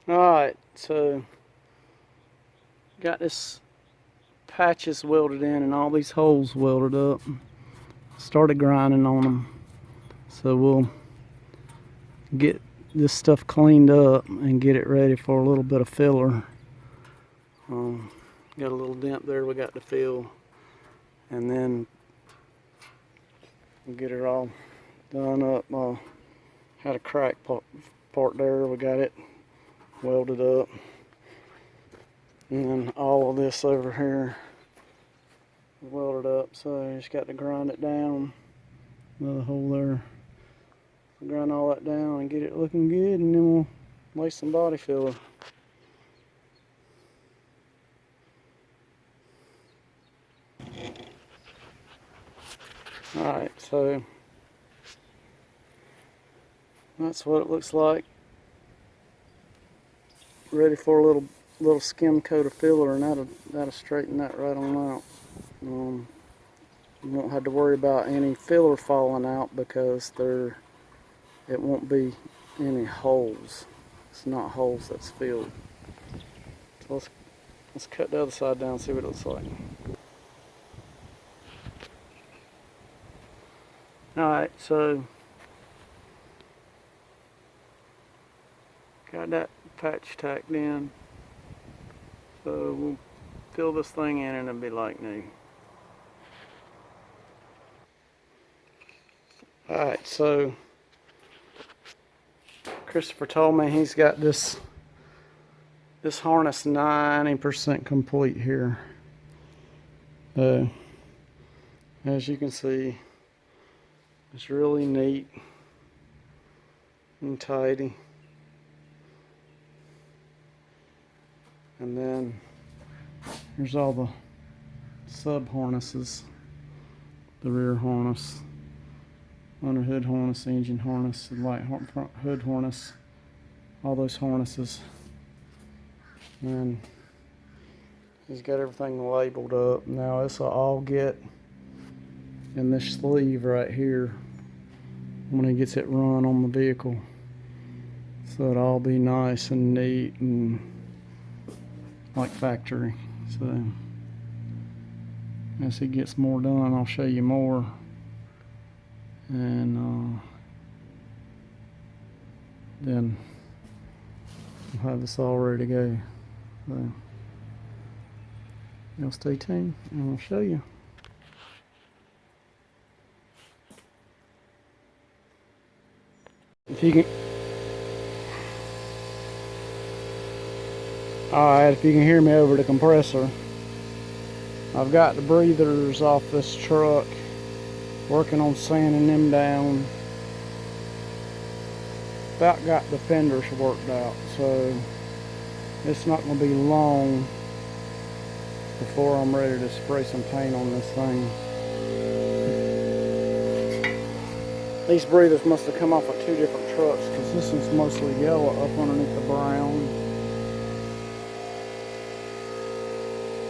Alright, so got this patches welded in and all these holes welded up. Started grinding on them. So we'll get this stuff cleaned up and get it ready for a little bit of filler. Got a little dent there we got to fill, and then we'll get it all done up. Had a crack part there, we got it welded up, and then all of this over here welded up, so you just got to grind it down. Another hole there. Grind all that down and get it looking good, and then we'll lay some body filler. Alright, so that's what it looks like. Ready for a little skim coat of filler, and that'll straighten that right on out. You won't have to worry about any filler falling out because it won't be any holes. It's not holes that's filled. So let's cut the other side down and see what it looks like. Alright, so got that patch tacked in. So we'll fill this thing in and it'll be like new. Alright, so Christopher told me he's got this harness 90% complete here. As you can see, it's really neat and tidy. And then here's all the sub harnesses, the rear harness, under hood harness, engine harness, the light front hood harness, all those harnesses. And he's got everything labeled up. Now this will all get in this sleeve right here when he gets it run on the vehicle, so it'll all be nice and neat and like factory. So as he gets more done, I'll show you more, and then we'll have this all ready to go. So you'll stay tuned and I'll show you. If you can, alright, if you can hear me over the compressor, I've got the breathers off this truck, working on sanding them down. About got the fenders worked out, so it's not going to be long before I'm ready to spray some paint on this thing. These breathers must have come off of two different trucks, because this one's mostly yellow up underneath the brown,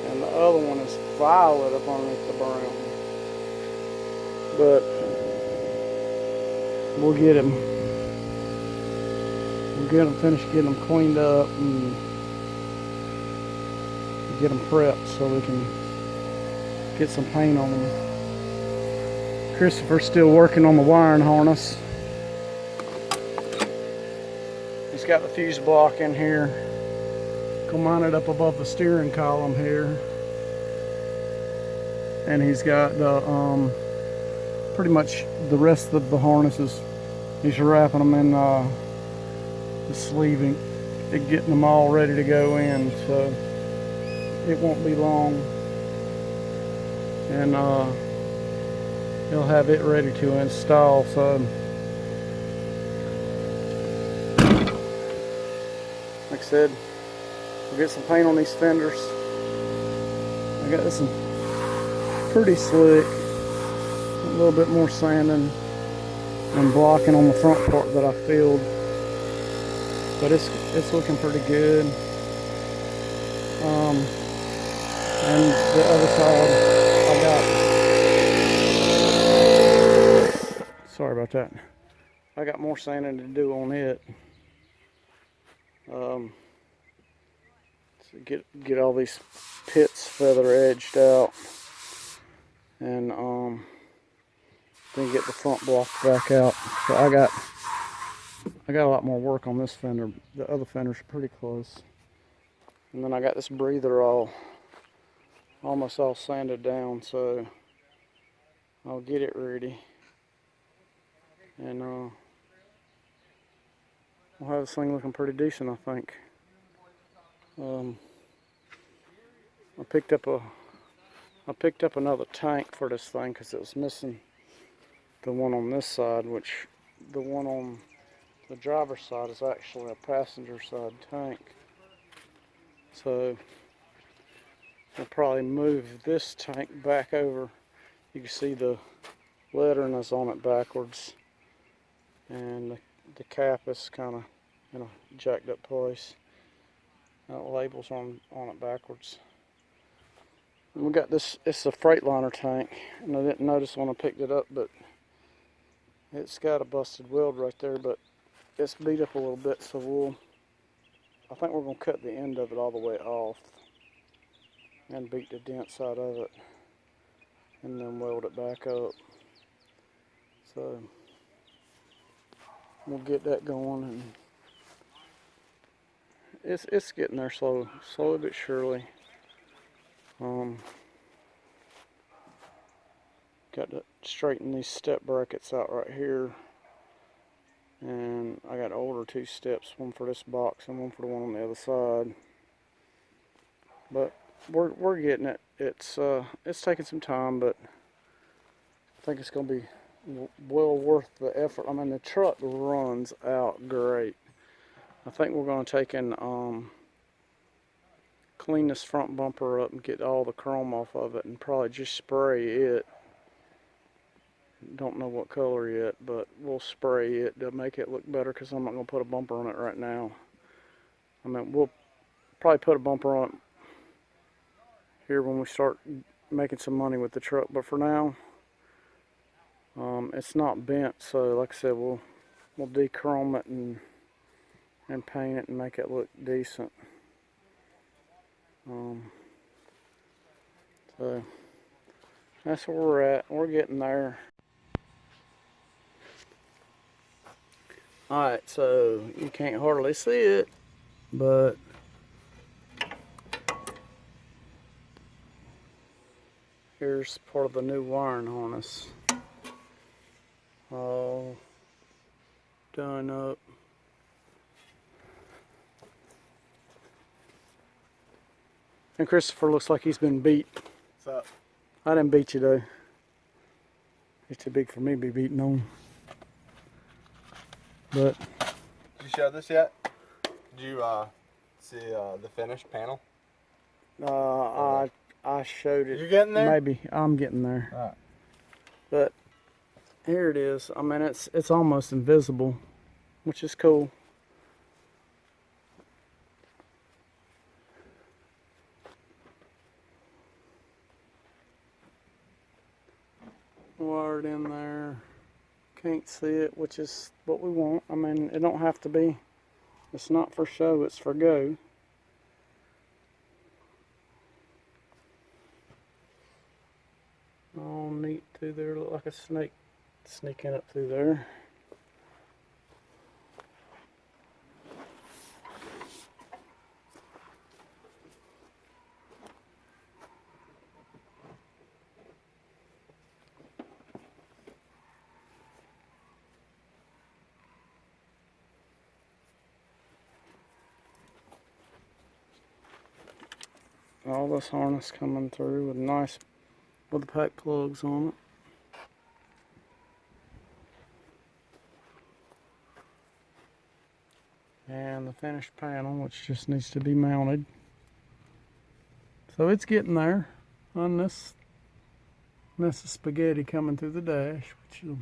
and the other one is violet up underneath the brown. But we'll get them finished, getting them cleaned up and get them prepped so we can get some paint on them. Christopher's still working on the wiring harness. He's got the fuse block in here, mounted up above the steering column here, and he's got the pretty much the rest of the harnesses. He's wrapping them in the sleeving and getting them all ready to go in, so it won't be long, and he'll have it ready to install. So like I said, we'll get some paint on these fenders. I got this one pretty slick, a little bit more sanding and blocking on the front part that I filled, but it's looking pretty good. And the other side I got, sorry about that, I got more sanding to do on it. get all these pits feather edged out, and then get the front block back out. So I got a lot more work on this fender. The other fenders are pretty close. And then I got this breather almost all sanded down, so I'll get it ready. And we'll have this thing looking pretty decent, I think. I picked up another tank for this thing because it was missing the one on this side, which the one on the driver's side is actually a passenger side tank. So I'll probably move this tank back over. You can see the lettering is on it backwards, and the cap is kind of in a jacked up place. The labels on it backwards. And we got this, it's a Freightliner tank, and I didn't notice when I picked it up, but it's got a busted weld right there, but it's beat up a little bit, so I think we're going to cut the end of it all the way off and beat the dent side of it and then weld it back up. So we'll get that going, and it's getting there slowly but surely. Got to straighten these step brackets out right here, and I got to order 2 steps, one for this box and one for the one on the other side. But we're getting it. It's taking some time, but I think it's going to be well worth the effort. I mean, the truck runs out great. I think we're going to take and clean this front bumper up and get all the chrome off of it, and probably just spray it. Don't know what color yet, but we'll spray it to make it look better, because I'm not going to put a bumper on it right now. I mean, we'll probably put a bumper on it here when we start making some money with the truck, but for now it's not bent, so like I said, we'll dechrome it and paint it and make it look decent. So that's where we're at. We're getting there. Alright, so you can't hardly see it, but here's part of the new wiring harness. All done up. And Christopher looks like he's been beat. What's up? I didn't beat you though. He's too big for me to be beating on. But did you show this yet? Did you see the finished panel? I showed it. You getting there? Maybe I'm getting there. All right. But here it is. I mean, it's almost invisible, which is cool. Wired in there. Can't see it, which is what we want. I mean, it don't have to be. It's not for show, it's for go. All neat through there, look like a snake sneaking up through there. All this harness coming through with nice, with the pack plugs on it. And the finished panel, which just needs to be mounted. So it's getting there on this mess of spaghetti coming through the dash, which will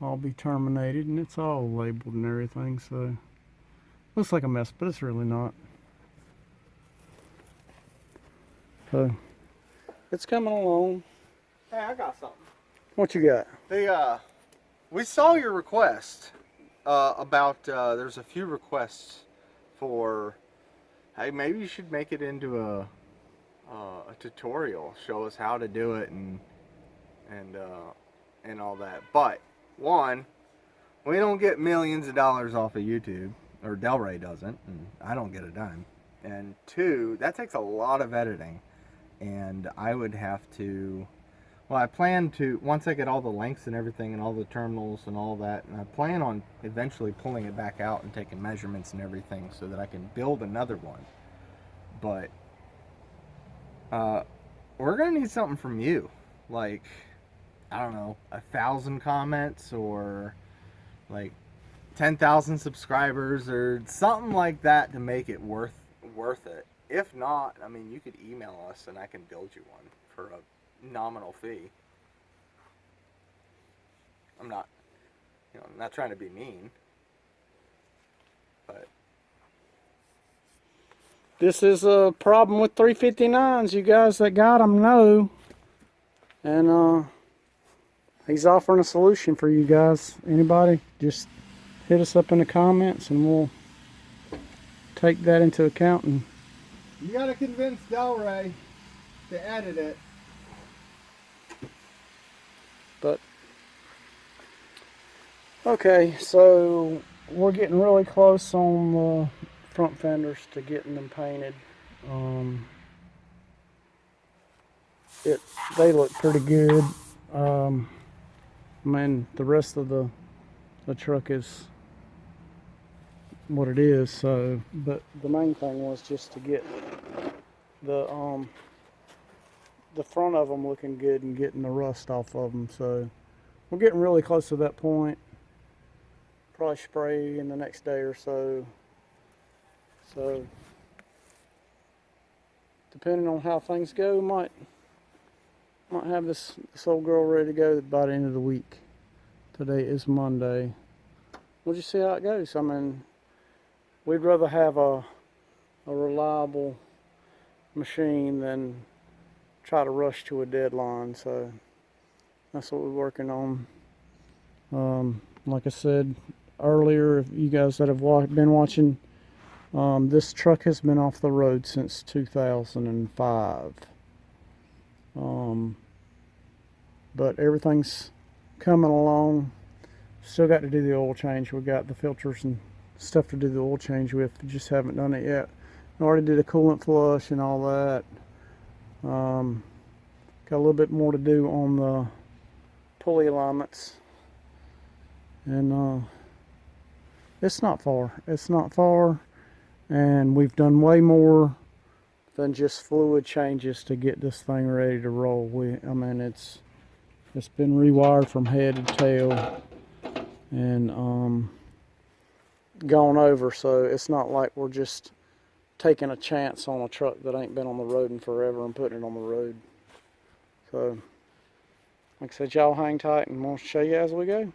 all be terminated, and it's all labeled and everything, so looks like a mess, but it's really not. So it's coming along. Hey, I got something. What you got? We saw your request about there's a few requests for Hey, maybe you should make it into a tutorial. Show us how to do it and all that. But one, we don't get millions of dollars off of YouTube, or Delray doesn't, and I don't get a dime. And two, that takes a lot of editing, and I would have to. Well, I plan to, once I get all the links and everything and all the terminals and all that, and I plan on eventually pulling it back out and taking measurements and everything so that I can build another one. But we're gonna need something from you, like, I don't know, 1,000 comments, or like 10,000 subscribers, or something like that to make it worth it. If not, I mean, you could email us and I can build you one for a nominal fee. I'm not, I'm not trying to be mean, but This is a problem with 359s. You guys that got them know. And he's offering a solution for you guys. Anybody, just hit us up in the comments and we'll take that into account. And you gotta convince Delray to edit it. But okay, so we're getting really close on the front fenders to getting them painted. They look pretty good. I mean, the rest of the truck is what it is. So, but the main thing was just to get the front of them looking good and getting the rust off of them. So we're getting really close to that point. Probably spray in the next day or so. So depending on how things go, might have this old girl ready to go by the end of the week. Today is Monday. We'll just see how it goes. I mean, we'd rather have a reliable machine than try to rush to a deadline. So that's what we're working on. Like I said earlier, if you guys that have been watching, this truck has been off the road since 2005. But everything's coming along. Still got to do the oil change. We got the filters and stuff to do the oil change with. Just haven't done it yet. I already did a coolant flush and all that. Got a little bit more to do on the pulley alignments. And it's not far. It's not far. And we've done way more than just fluid changes to get this thing ready to roll. I mean, it's been rewired from head to tail and gone over. So it's not like we're just taking a chance on a truck that ain't been on the road in forever and putting it on the road. So like I said, y'all hang tight and we'll show you as we go.